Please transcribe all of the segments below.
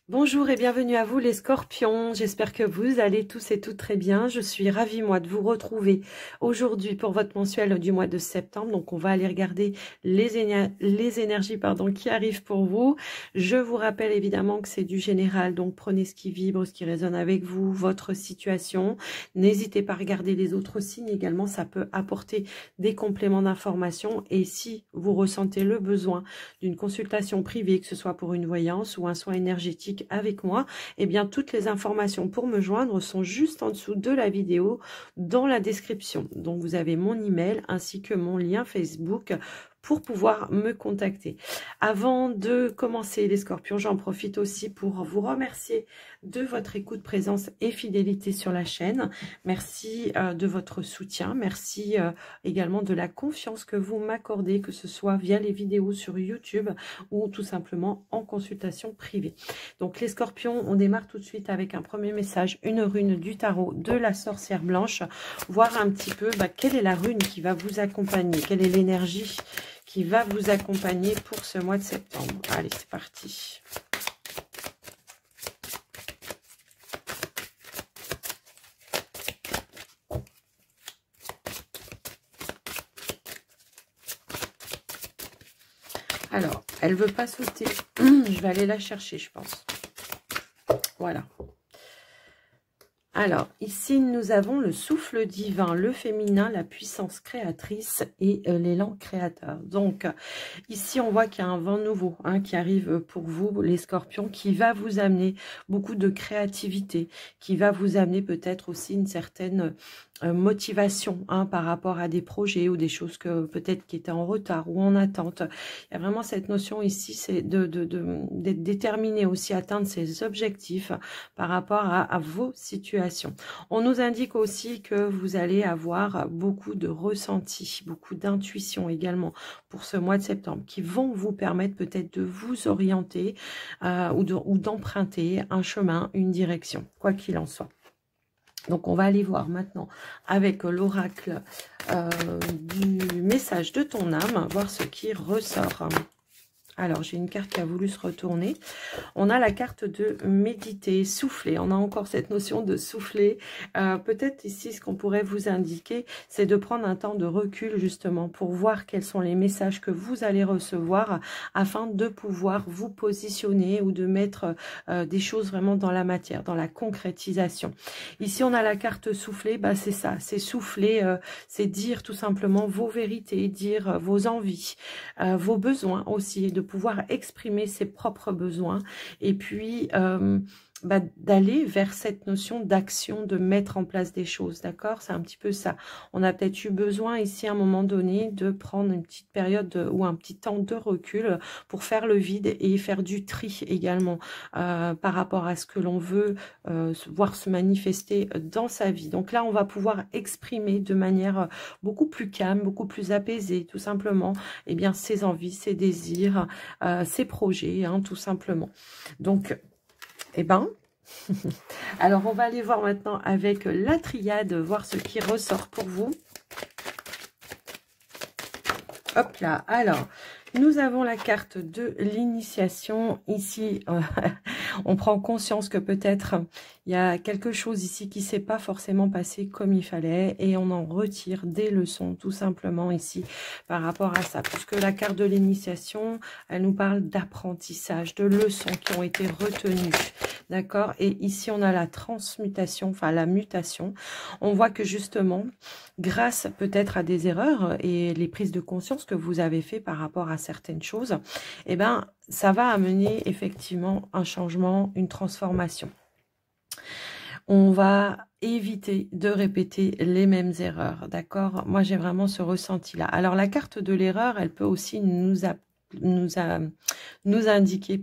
Bonjour et bienvenue à vous les scorpions, j'espère que vous allez tous et toutes très bien. Je suis ravie moi de vous retrouver aujourd'hui pour votre mensuel du mois de septembre. Donc on va aller regarder les énergies qui arrivent pour vous. Je vous rappelle évidemment que c'est du général, donc prenez ce qui vibre, ce qui résonne avec vous, votre situation. N'hésitez pas à regarder les autres signes également, ça peut apporter des compléments d'information. Et si vous ressentez le besoin d'une consultation privée, que ce soit pour une voyance ou un soin énergétique avec moi, eh bien toutes les informations pour me joindre sont juste en dessous de la vidéo dans la description. Donc vous avez mon email ainsi que mon lien Facebook pour pouvoir me contacter. Avant de commencer les scorpions, j'en profite aussi pour vous remercier de votre écoute, présence et fidélité sur la chaîne. Merci de votre soutien, merci également de la confiance que vous m'accordez, que ce soit via les vidéos sur YouTube ou tout simplement en consultation privée. Donc les scorpions, on démarre tout de suite avec un premier message, une rune du tarot de la sorcière blanche, voir un petit peu quelle est la rune qui va vous accompagner, quelle est l'énergie qui va vous accompagner pour ce mois de septembre. Allez, c'est parti. Alors, elle veut pas sauter. Je vais aller la chercher, je pense. Voilà. Alors, ici, nous avons le souffle divin, le féminin, la puissance créatrice et l'élan créateur. Donc, ici, on voit qu'il y a un vent nouveau qui arrive pour vous, les scorpions, qui va vous amener beaucoup de créativité, qui va vous amener peut-être aussi une certaine motivation par rapport à des projets ou des choses que peut-être qui étaient en retard ou en attente. Il y a vraiment cette notion ici, c'est d'être déterminé aussi à atteindre ses objectifs par rapport à vos situations. On nous indique aussi que vous allez avoir beaucoup de ressentis, beaucoup d'intuition également pour ce mois de septembre qui vont vous permettre peut-être de vous orienter ou d'emprunter un chemin, une direction, quoi qu'il en soit. Donc, on va aller voir maintenant avec l'oracle du message de ton âme, voir ce qui ressort. Alors, j'ai une carte qui a voulu se retourner. On a la carte de méditer, souffler. On a encore cette notion de souffler. Peut-être ici, ce qu'on pourrait vous indiquer, c'est de prendre un temps de recul justement pour voir quels sont les messages que vous allez recevoir afin de pouvoir vous positionner ou de mettre des choses vraiment dans la matière, dans la concrétisation. Ici, on a la carte souffler. C'est ça, c'est souffler, c'est dire tout simplement vos vérités, dire vos envies, vos besoins aussi, de pouvoir exprimer ses propres besoins et puis d'aller vers cette notion d'action, de mettre en place des choses, d'accord? C'est un petit peu ça. On a peut-être eu besoin ici à un moment donné de prendre une petite période ou un petit temps de recul pour faire le vide et faire du tri également par rapport à ce que l'on veut voir se manifester dans sa vie. Donc là, on va pouvoir exprimer de manière beaucoup plus calme, beaucoup plus apaisée, tout simplement, eh bien, ses envies, ses désirs, ses projets, tout simplement. Donc, alors on va aller voir maintenant avec la triade, voir ce qui ressort pour vous. Hop là, alors, nous avons la carte de l'initiation. Ici, on prend conscience que peut-être il y a quelque chose ici qui ne s'est pas forcément passé comme il fallait et on en retire des leçons tout simplement ici par rapport à ça. Puisque la carte de l'initiation, elle nous parle d'apprentissage, de leçons qui ont été retenues. D'accord? Et ici, on a la transmutation, enfin la mutation. On voit que justement, grâce peut-être à des erreurs et les prises de conscience que vous avez fait par rapport à certaines choses, eh ben, ça va amener effectivement un changement, une transformation. On va éviter de répéter les mêmes erreurs, d'accord? Moi, j'ai vraiment ce ressenti-là. Alors, la carte de l'erreur, elle peut aussi nous indiquer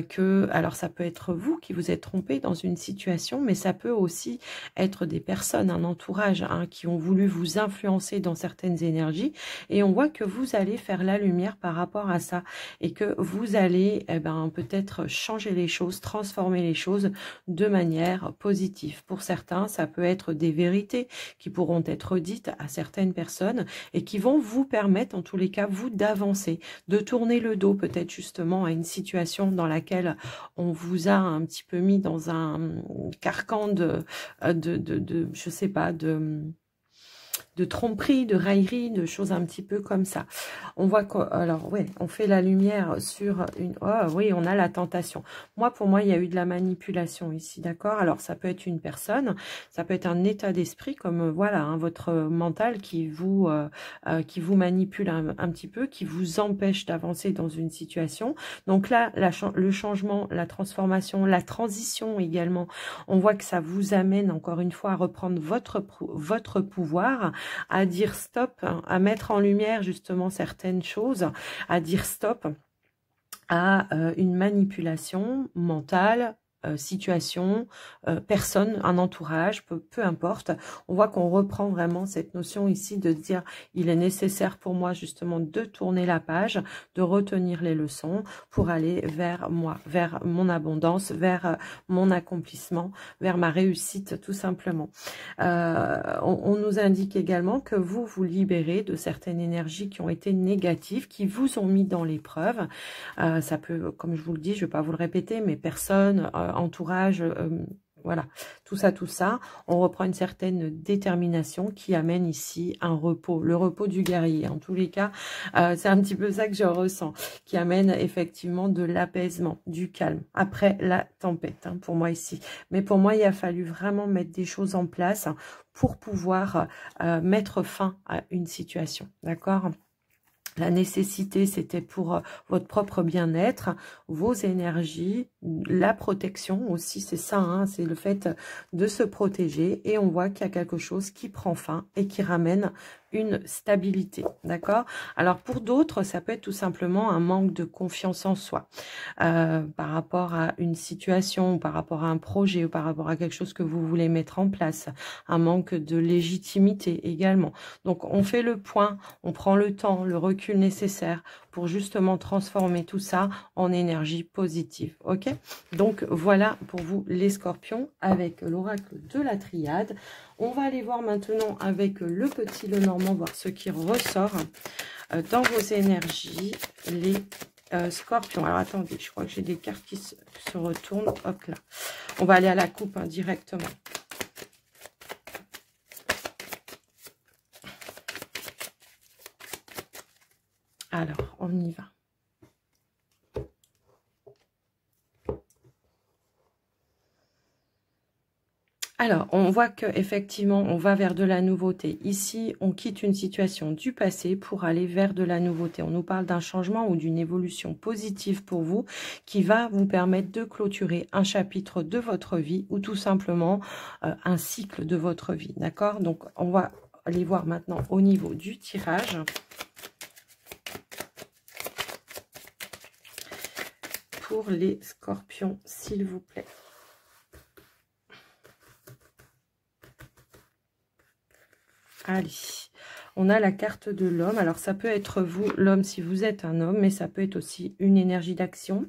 que, alors ça peut être vous qui vous êtes trompé dans une situation, mais ça peut aussi être des personnes, un entourage qui ont voulu vous influencer dans certaines énergies et on voit que vous allez faire la lumière par rapport à ça et que vous allez peut-être changer les choses, transformer les choses de manière positive. Pour certains, ça peut être des vérités qui pourront être dites à certaines personnes et qui vont vous permettre, en tous les cas, vous d'avancer, de tourner le dos peut-être justement à une situation dans laquelle on vous a un petit peu mis dans un carcan je sais pas, de tromperie, de raillerie, de choses un petit peu comme ça. On voit que, alors ouais, on fait la lumière sur une... Oh oui, on a la tentation. Pour moi, il y a eu de la manipulation ici, d'accord? Alors, ça peut être une personne, ça peut être un état d'esprit, comme voilà, hein, votre mental qui vous manipule un petit peu, qui vous empêche d'avancer dans une situation. Donc là, le changement, la transformation, la transition également, on voit que ça vous amène encore une fois à reprendre votre pouvoir, à dire stop, à mettre en lumière justement certaines choses, à dire stop à une manipulation mentale, situation, personne, un entourage, peu importe. On voit qu'on reprend vraiment cette notion ici de dire il est nécessaire pour moi justement de tourner la page, de retenir les leçons pour aller vers moi, vers mon abondance, vers mon accomplissement, vers ma réussite tout simplement. On nous indique également que vous libérez de certaines énergies qui ont été négatives, qui vous ont mis dans l'épreuve. Ça peut, comme je vous le dis, je ne vais pas vous le répéter, mais personne, entourage, voilà, tout ça, on reprend une certaine détermination qui amène ici un repos, le repos du guerrier. En tous les cas, c'est un petit peu ça que je ressens, qui amène effectivement de l'apaisement, du calme, après la tempête, hein, pour moi ici. Mais pour moi, il a fallu vraiment mettre des choses en place pour pouvoir mettre fin à une situation, d'accord ? La nécessité, c'était pour votre propre bien-être, vos énergies, la protection aussi, c'est ça, hein, c'est le fait de se protéger. Et on voit qu'il y a quelque chose qui prend fin et qui ramène une stabilité, d'accord? Alors pour d'autres, ça peut être tout simplement un manque de confiance en soi par rapport à une situation, ou par rapport à un projet, ou par rapport à quelque chose que vous voulez mettre en place, un manque de légitimité également. Donc on fait le point, on prend le temps, le recul nécessaire pour justement transformer tout ça en énergie positive, ok? Donc voilà pour vous les scorpions avec l'oracle de la triade. On va aller voir maintenant avec le petit Lenormand, voir ce qui ressort dans vos énergies, les scorpions. Alors attendez, je crois que j'ai des cartes qui se retournent. Hop là. On va aller à la coupe hein, directement. Alors, on y va. Alors, on voit qu'effectivement, on va vers de la nouveauté. Ici, on quitte une situation du passé pour aller vers de la nouveauté. On nous parle d'un changement ou d'une évolution positive pour vous qui va vous permettre de clôturer un chapitre de votre vie ou tout simplement un cycle de votre vie. D'accord? Donc, on va aller voir maintenant au niveau du tirage. Pour les scorpions, s'il vous plaît. Allez, on a la carte de l'homme. Alors, ça peut être vous, l'homme, si vous êtes un homme, mais ça peut être aussi une énergie d'action,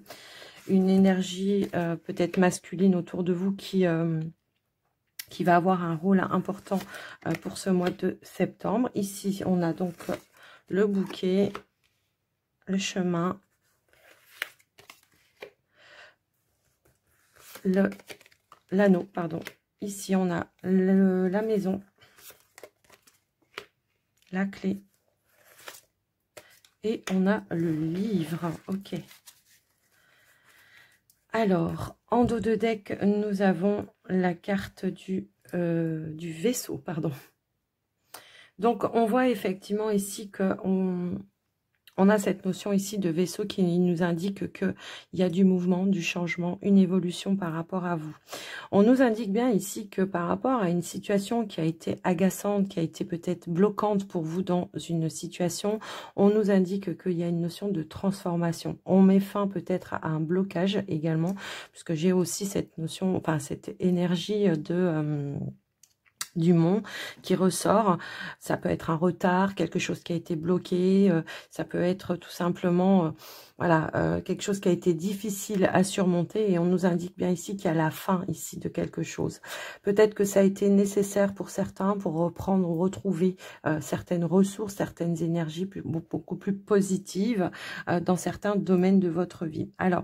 une énergie peut-être masculine autour de vous qui va avoir un rôle important pour ce mois de septembre. Ici, on a donc le bouquet, le chemin, l'anneau, pardon. Ici, on a la maison, la clé et on a le livre. Ok. Alors, en dos de deck, nous avons la carte du vaisseau, pardon. Donc, on voit effectivement ici qu'on a cette notion ici de vaisseau qui nous indique qu'il y a du mouvement, du changement, une évolution par rapport à vous. On nous indique bien ici que par rapport à une situation qui a été agaçante, qui a été peut-être bloquante pour vous dans une situation, on nous indique qu'il y a une notion de transformation. On met fin peut-être à un blocage également, puisque j'ai aussi cette notion, enfin cette énergie du mont qui ressort. Ça peut être un retard, quelque chose qui a été bloqué, ça peut être tout simplement voilà, quelque chose qui a été difficile à surmonter, et on nous indique bien ici qu'il y a la fin ici de quelque chose. Peut-être que ça a été nécessaire pour certains pour reprendre ou retrouver certaines ressources, certaines énergies beaucoup plus positives dans certains domaines de votre vie. Alors,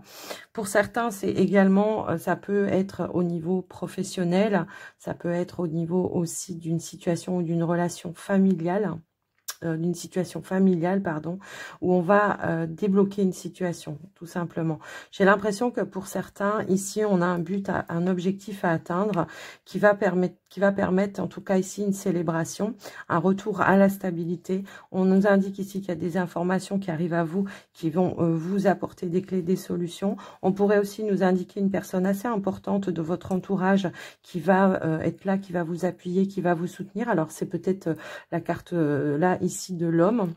pour certains, c'est également, ça peut être au niveau professionnel, ça peut être au niveau aussi d'une situation ou d'une relation familiale, pardon, où on va débloquer une situation, tout simplement. J'ai l'impression que pour certains, ici, on a un but, un objectif à atteindre qui va permettre, en tout cas ici, une célébration, un retour à la stabilité. On nous indique ici qu'il y a des informations qui arrivent à vous, qui vont vous apporter des clés, des solutions. On pourrait aussi nous indiquer une personne assez importante de votre entourage qui va être là, qui va vous appuyer, qui va vous soutenir. Alors, c'est peut-être la carte là, ici, de l'homme.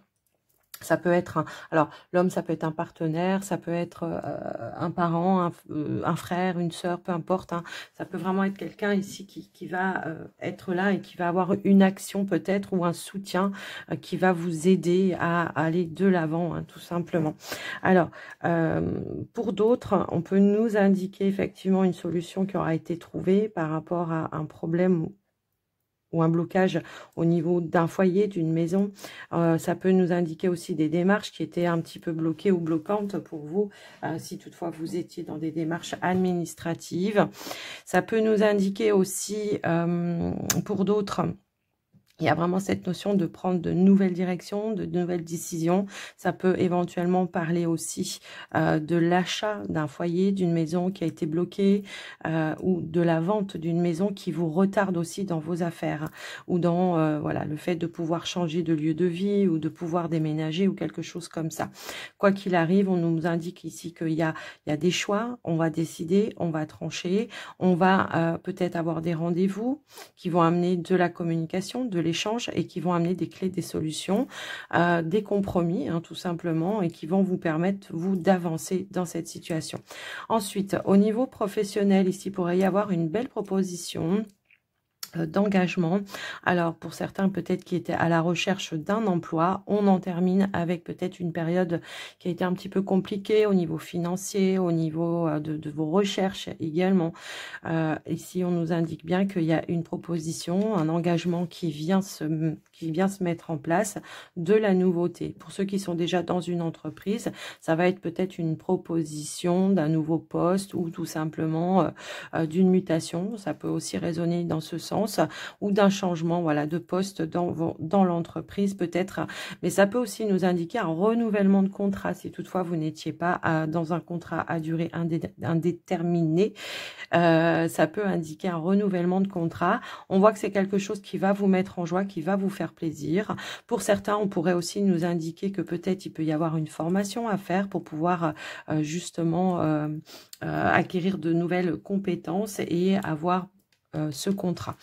Ça peut être alors l'homme, ça peut être un partenaire, ça peut être un parent, un frère, une sœur, peu importe, hein. Ça peut vraiment être quelqu'un ici qui va être là et qui va avoir une action peut-être ou un soutien qui va vous aider à aller de l'avant, hein, tout simplement. Alors, pour d'autres, on peut nous indiquer effectivement une solution qui aura été trouvée par rapport à un problème ou un blocage au niveau d'un foyer, d'une maison. Ça peut nous indiquer aussi des démarches qui étaient un petit peu bloquées ou bloquantes pour vous, si toutefois vous étiez dans des démarches administratives. Ça peut nous indiquer aussi, pour d'autres, il y a vraiment cette notion de prendre de nouvelles directions, de nouvelles décisions. Ça peut éventuellement parler aussi de l'achat d'un foyer, d'une maison qui a été bloquée, ou de la vente d'une maison qui vous retarde aussi dans vos affaires, ou dans voilà, le fait de pouvoir changer de lieu de vie ou de pouvoir déménager ou quelque chose comme ça. Quoi qu'il arrive, on nous indique ici qu'il y a des choix, on va décider, on va trancher, on va peut-être avoir des rendez-vous qui vont amener de la communication, de l'échange, et qui vont amener des clés, des solutions, des compromis, hein, tout simplement, et qui vont vous permettre, vous, d'avancer dans cette situation. Ensuite, au niveau professionnel, ici, il pourrait y avoir une belle proposition d'engagement. Alors pour certains peut-être qui étaient à la recherche d'un emploi, on en termine avec peut-être une période qui a été un petit peu compliquée au niveau financier, au niveau de vos recherches également. Ici on nous indique bien qu'il y a une proposition, un engagement qui vient se mettre en place, de la nouveauté. Pour ceux qui sont déjà dans une entreprise, ça va être peut-être une proposition d'un nouveau poste ou tout simplement d'une mutation. Ça peut aussi résonner dans ce sens, ou d'un changement, voilà, de poste dans l'entreprise peut-être, mais ça peut aussi nous indiquer un renouvellement de contrat si toutefois vous n'étiez pas dans un contrat à durée indéterminée. Ça peut indiquer un renouvellement de contrat. On voit que c'est quelque chose qui va vous mettre en joie, qui va vous faire plaisir. Pour certains, on pourrait aussi nous indiquer que peut-être il peut y avoir une formation à faire pour pouvoir justement acquérir de nouvelles compétences et avoir ce contrat.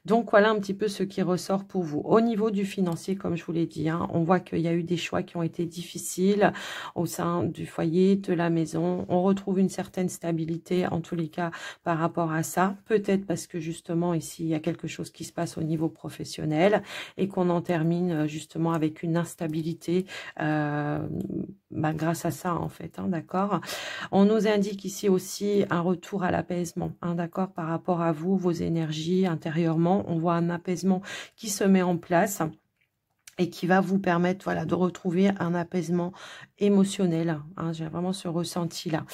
Donc voilà un petit peu ce qui ressort pour vous. Au niveau du financier, comme je vous l'ai dit, hein, on voit qu'il y a eu des choix qui ont été difficiles au sein du foyer, de la maison. On retrouve une certaine stabilité en tous les cas par rapport à ça. Peut-être parce que justement ici, il y a quelque chose qui se passe au niveau professionnel et qu'on en termine justement avec une instabilité grâce à ça en fait, hein, d'accord. On nous indique ici aussi un retour à l'apaisement, hein, d'accord, par rapport à vous, vos énergies intérieurement. On voit un apaisement qui se met en place et qui va vous permettre, voilà, de retrouver un apaisement émotionnel, hein. J'ai vraiment ce ressenti-là.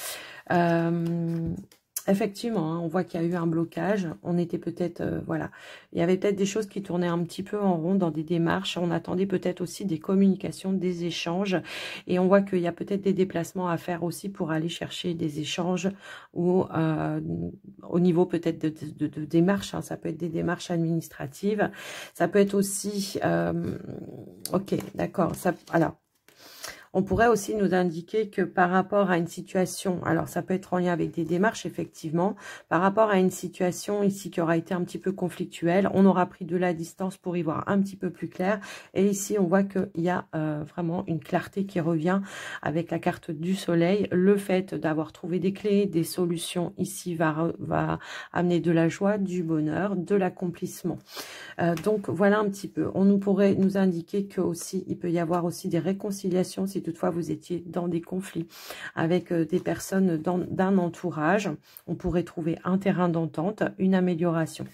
Effectivement, hein, on voit qu'il y a eu un blocage. On était peut-être, voilà, il y avait peut-être des choses qui tournaient un petit peu en rond dans des démarches. On attendait peut-être aussi des communications, des échanges. Et on voit qu'il y a peut-être des déplacements à faire aussi pour aller chercher des échanges ou au niveau peut-être de démarches. Hein, ça peut être des démarches administratives. Ça peut être aussi, ok, d'accord. Alors, On pourrait aussi nous indiquer que par rapport à une situation, alors ça peut être en lien avec des démarches effectivement, par rapport à une situation ici qui aura été un petit peu conflictuelle, on aura pris de la distance pour y voir un petit peu plus clair. Et ici on voit qu'il y a vraiment une clarté qui revient avec la carte du soleil. Le fait d'avoir trouvé des clés, des solutions ici va amener de la joie, du bonheur, de l'accomplissement. Donc voilà un petit peu. On pourrait nous indiquer que aussi il peut y avoir aussi des réconciliations si toutefois vous étiez dans des conflits avec des personnes d'un entourage. On pourrait trouver un terrain d'entente, une amélioration.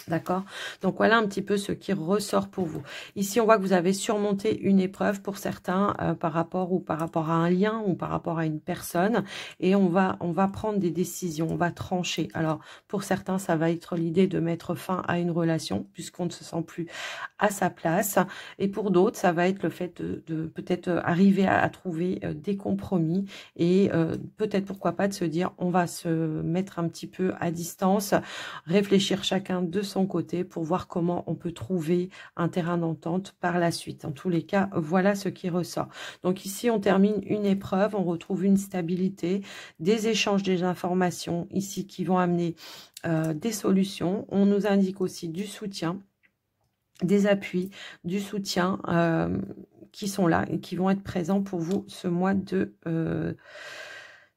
D'accord? Donc, voilà un petit peu ce qui ressort pour vous. Ici, on voit que vous avez surmonté une épreuve pour certains par rapport à un lien ou par rapport à une personne. Et on va prendre des décisions, on va trancher. Alors, pour certains, ça va être l'idée de mettre fin à une relation puisqu'on ne se sent plus à sa place. Et pour d'autres, ça va être le fait de peut-être arriver à trouver des compromis et peut-être, pourquoi pas, de se dire on va se mettre un petit peu à distance, réfléchir chacun de son côté pour voir comment on peut trouver un terrain d'entente par la suite. En tous les cas, voilà ce qui ressort. Donc ici, on termine une épreuve, on retrouve une stabilité, des échanges des informations ici qui vont amener des solutions. On nous indique aussi du soutien, des appuis, du soutien qui sont là et qui vont être présents pour vous ce mois de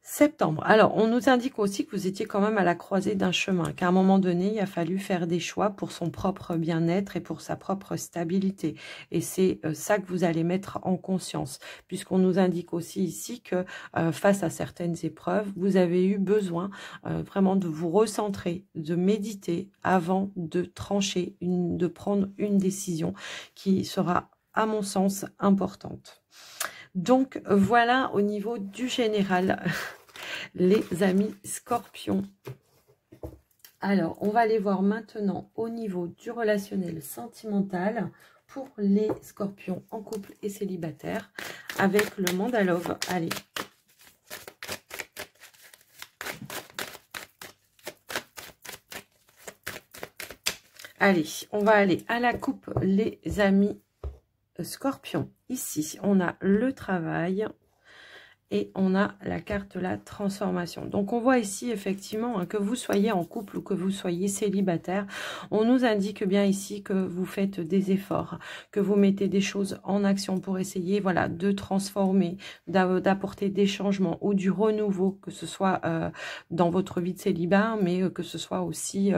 septembre. Alors, on nous indique aussi que vous étiez quand même à la croisée d'un chemin, qu'à un moment donné, il a fallu faire des choix pour son propre bien-être et pour sa propre stabilité. Et c'est ça que vous allez mettre en conscience, puisqu'on nous indique aussi ici que face à certaines épreuves, vous avez eu besoin vraiment de vous recentrer, de méditer avant de trancher, de prendre une décision qui sera, à mon sens, importante. Donc, voilà au niveau du général, les amis scorpions. Alors, on va aller voir maintenant au niveau du relationnel sentimental pour les scorpions en couple et célibataire avec le Mandalove. Allez. Allez, on va aller à la coupe, les amis scorpions. Ici, on a le travail et on a la carte de la transformation. Donc, on voit ici, effectivement, hein, que vous soyez en couple ou que vous soyez célibataire, on nous indique bien ici que vous faites des efforts, que vous mettez des choses en action pour essayer, voilà, de transformer, d'apporter des changements ou du renouveau, que ce soit dans votre vie de célibat, mais que ce soit aussi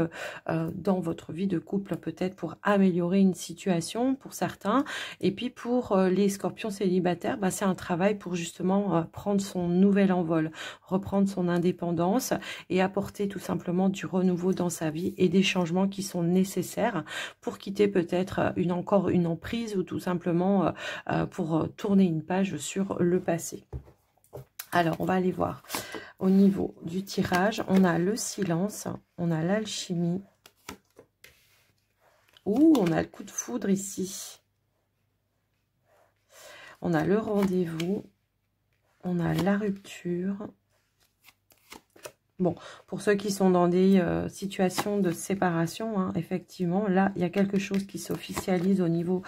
dans votre vie de couple, peut-être pour améliorer une situation pour certains. Et puis, pour les scorpions célibataires, bah, c'est un travail pour justement prendre son nouvel envol, reprendre son indépendance et apporter tout simplement du renouveau dans sa vie et des changements qui sont nécessaires pour quitter peut-être encore une emprise ou tout simplement pour tourner une page sur le passé. Alors, on va aller voir au niveau du tirage. On a le silence, on a l'alchimie. Ouh, on a le coup de foudre ici. On a le rendez-vous. On a la rupture. Bon, pour ceux qui sont dans des situations de séparation, hein, effectivement, là, il y a quelque chose qui s'officialise au niveau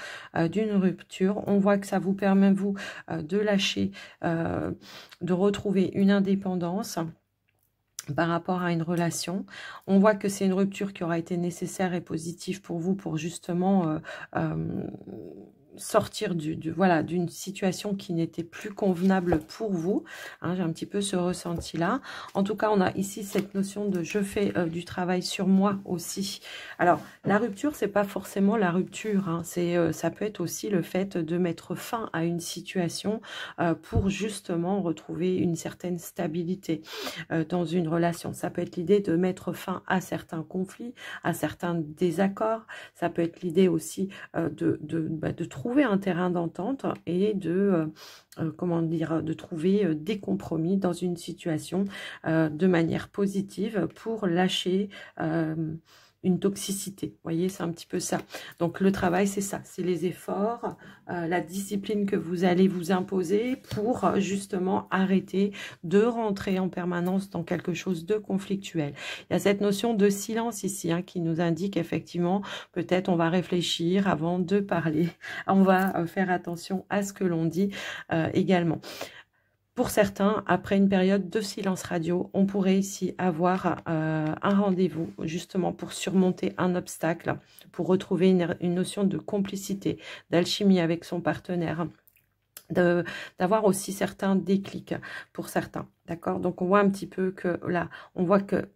d'une rupture. On voit que ça vous permet, vous, de lâcher, de retrouver une indépendance par rapport à une relation. On voit que c'est une rupture qui aura été nécessaire et positive pour vous, pour justement sortir voilà, d'une situation qui n'était plus convenable pour vous. Hein, j'ai un petit peu ce ressenti-là. En tout cas, on a ici cette notion de je fais du travail sur moi aussi. Alors, la rupture, c'est pas forcément la rupture. Hein, ça peut être aussi le fait de mettre fin à une situation pour justement retrouver une certaine stabilité dans une relation. Ça peut être l'idée de mettre fin à certains conflits, à certains désaccords. Ça peut être l'idée aussi de trouver un terrain d'entente et de comment dire, de trouver des compromis dans une situation de manière positive pour lâcher une toxicité. Vous voyez, c'est un petit peu ça. Donc, le travail, c'est ça. C'est les efforts, la discipline que vous allez vous imposer pour justement arrêter de rentrer en permanence dans quelque chose de conflictuel. Il y a cette notion de silence ici hein, qui nous indique effectivement, peut-être on va réfléchir avant de parler. On va faire attention à ce que l'on dit également. Pour certains, après une période de silence radio, on pourrait ici avoir un rendez-vous justement pour surmonter un obstacle, pour retrouver une notion de complicité, d'alchimie avec son partenaire, d'avoir aussi certains déclics pour certains. D'accord? Donc, on voit un petit peu que là, on voit que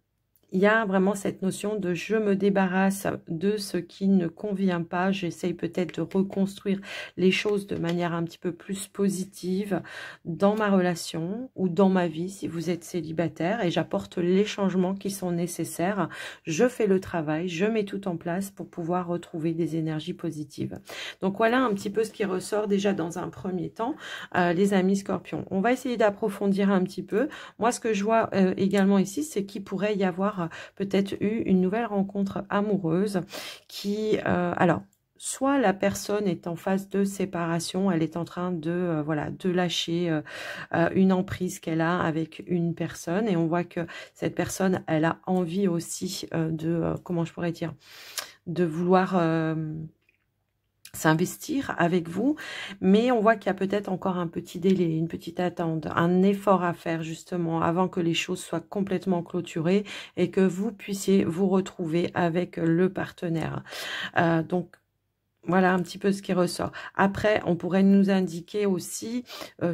il y a vraiment cette notion de je me débarrasse de ce qui ne convient pas. J'essaye peut-être de reconstruire les choses de manière un petit peu plus positive dans ma relation ou dans ma vie si vous êtes célibataire. Et j'apporte les changements qui sont nécessaires. Je fais le travail, je mets tout en place pour pouvoir retrouver des énergies positives. Donc voilà un petit peu ce qui ressort déjà dans un premier temps, les amis scorpions. On va essayer d'approfondir un petit peu. Moi, ce que je vois également ici, c'est qu'il pourrait y avoir peut-être eu une nouvelle rencontre amoureuse qui, alors, soit la personne est en phase de séparation, elle est en train de, voilà, de lâcher une emprise qu'elle a avec une personne et on voit que cette personne, elle a envie aussi de, comment je pourrais dire, de vouloir s'investir avec vous, mais on voit qu'il y a peut-être encore un petit délai, une petite attente, un effort à faire justement avant que les choses soient complètement clôturées et que vous puissiez vous retrouver avec le partenaire. Donc, voilà un petit peu ce qui ressort. Après, on pourrait nous indiquer aussi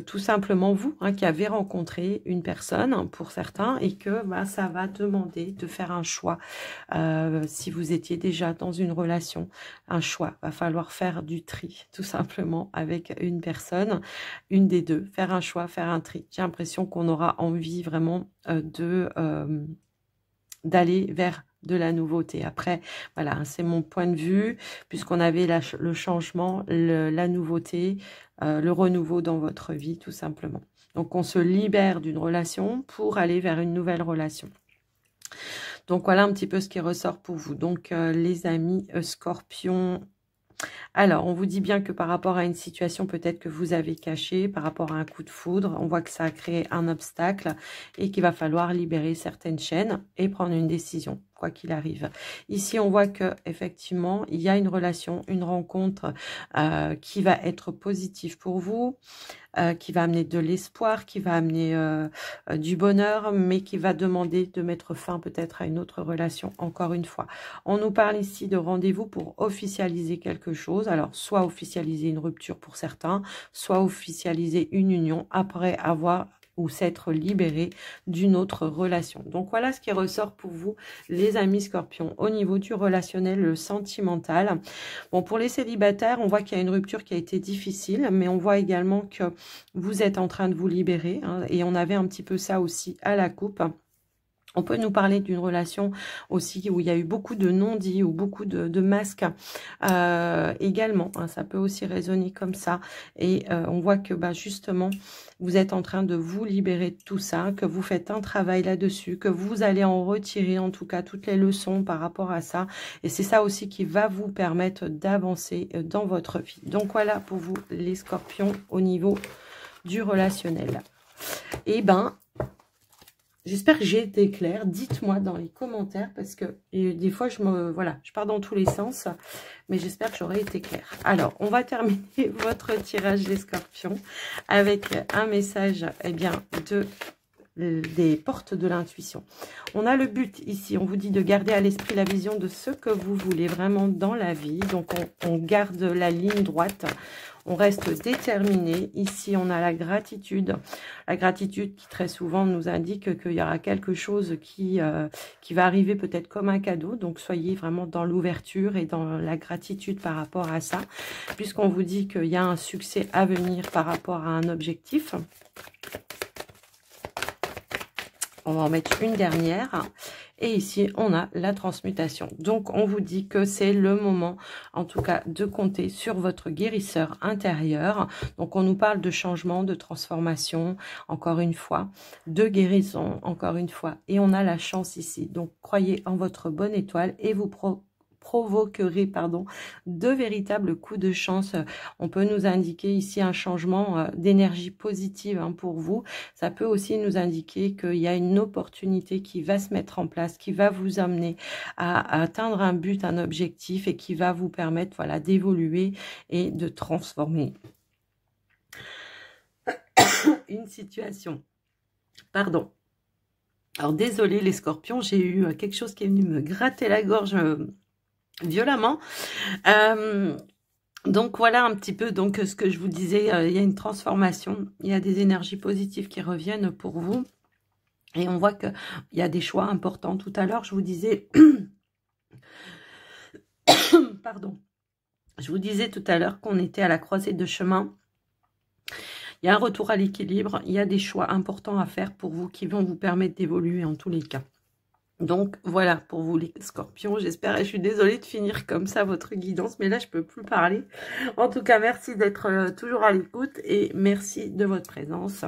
tout simplement vous hein, qui avez rencontré une personne pour certains et que bah, ça va demander de faire un choix. Si vous étiez déjà dans une relation, un choix. Va falloir faire du tri tout simplement avec une personne, une des deux. Faire un choix, faire un tri. J'ai l'impression qu'on aura envie vraiment d'aller vers de la nouveauté. Après, voilà, c'est mon point de vue, puisqu'on avait le changement, la nouveauté, le renouveau dans votre vie, tout simplement. Donc, on se libère d'une relation pour aller vers une nouvelle relation. Donc, voilà un petit peu ce qui ressort pour vous. Donc, les amis scorpions, alors, on vous dit bien que par rapport à une situation peut-être que vous avez cachée, par rapport à un coup de foudre, on voit que ça a créé un obstacle et qu'il va falloir libérer certaines chaînes et prendre une décision, quoi qu'il arrive. Ici, on voit que effectivement, il y a une relation, une rencontre qui va être positive pour vous, qui va amener de l'espoir, qui va amener du bonheur, mais qui va demander de mettre fin peut-être à une autre relation, encore une fois. On nous parle ici de rendez-vous pour officialiser quelque chose. Alors, soit officialiser une rupture pour certains, soit officialiser une union après avoir ou s'être libéré d'une autre relation. Donc, voilà ce qui ressort pour vous, les amis scorpions, au niveau du relationnel, le sentimental. Bon, pour les célibataires, on voit qu'il y a une rupture qui a été difficile, mais on voit également que vous êtes en train de vous libérer, hein, et on avait un petit peu ça aussi à la coupe. On peut nous parler d'une relation aussi où il y a eu beaucoup de non-dits ou beaucoup de masques également. Hein, ça peut aussi résonner comme ça. Et on voit que bah, justement, vous êtes en train de vous libérer de tout ça, que vous faites un travail là-dessus, que vous allez en retirer en tout cas toutes les leçons par rapport à ça. Et c'est ça aussi qui va vous permettre d'avancer dans votre vie. Donc voilà pour vous les scorpions au niveau du relationnel. Et ben... j'espère que j'ai été claire. Dites-moi dans les commentaires parce que des fois, je pars dans tous les sens. Mais j'espère que j'aurai été claire. Alors, on va terminer votre tirage des scorpions avec un message des portes de l'intuition. On a le but ici. On vous dit de garder à l'esprit la vision de ce que vous voulez vraiment dans la vie. Donc, on garde la ligne droite. On reste déterminé. Ici, on a la gratitude. La gratitude qui très souvent nous indique qu'il y aura quelque chose qui va arriver peut-être comme un cadeau. Donc, soyez vraiment dans l'ouverture et dans la gratitude par rapport à ça. Puisqu'on vous dit qu'il y a un succès à venir par rapport à un objectif. On va en mettre une dernière. Et ici, on a la transmutation. Donc, on vous dit que c'est le moment, en tout cas, de compter sur votre guérisseur intérieur. Donc, on nous parle de changement, de transformation, encore une fois, de guérison, encore une fois. Et on a la chance ici. Donc, croyez en votre bonne étoile et vous provoquerez de véritables coups de chance. On peut nous indiquer ici un changement d'énergie positive pour vous. Ça peut aussi nous indiquer qu'il y a une opportunité qui va se mettre en place, qui va vous amener à atteindre un but, un objectif et qui va vous permettre d'évoluer et de transformer une situation. Pardon. Alors désolé les scorpions, j'ai eu quelque chose qui est venu me gratter la gorge violemment. Donc voilà un petit peu ce que je vous disais, il y a une transformation, il y a des énergies positives qui reviennent pour vous. Et on voit qu'il y a des choix importants. Tout à l'heure, je vous disais... Pardon. Je vous disais tout à l'heure qu'on était à la croisée de chemin. Il y a un retour à l'équilibre. Il y a des choix importants à faire pour vous qui vont vous permettre d'évoluer en tous les cas. Donc voilà pour vous les scorpions, j'espère, et je suis désolée de finir comme ça votre guidance, mais là je peux plus parler. En tout cas, merci d'être toujours à l'écoute et merci de votre présence.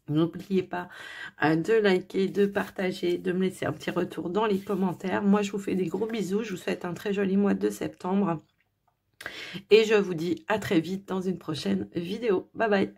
N'oubliez pas de liker, de partager, de me laisser un petit retour dans les commentaires. Moi je vous fais des gros bisous, je vous souhaite un très joli mois de septembre et je vous dis à très vite dans une prochaine vidéo. Bye bye.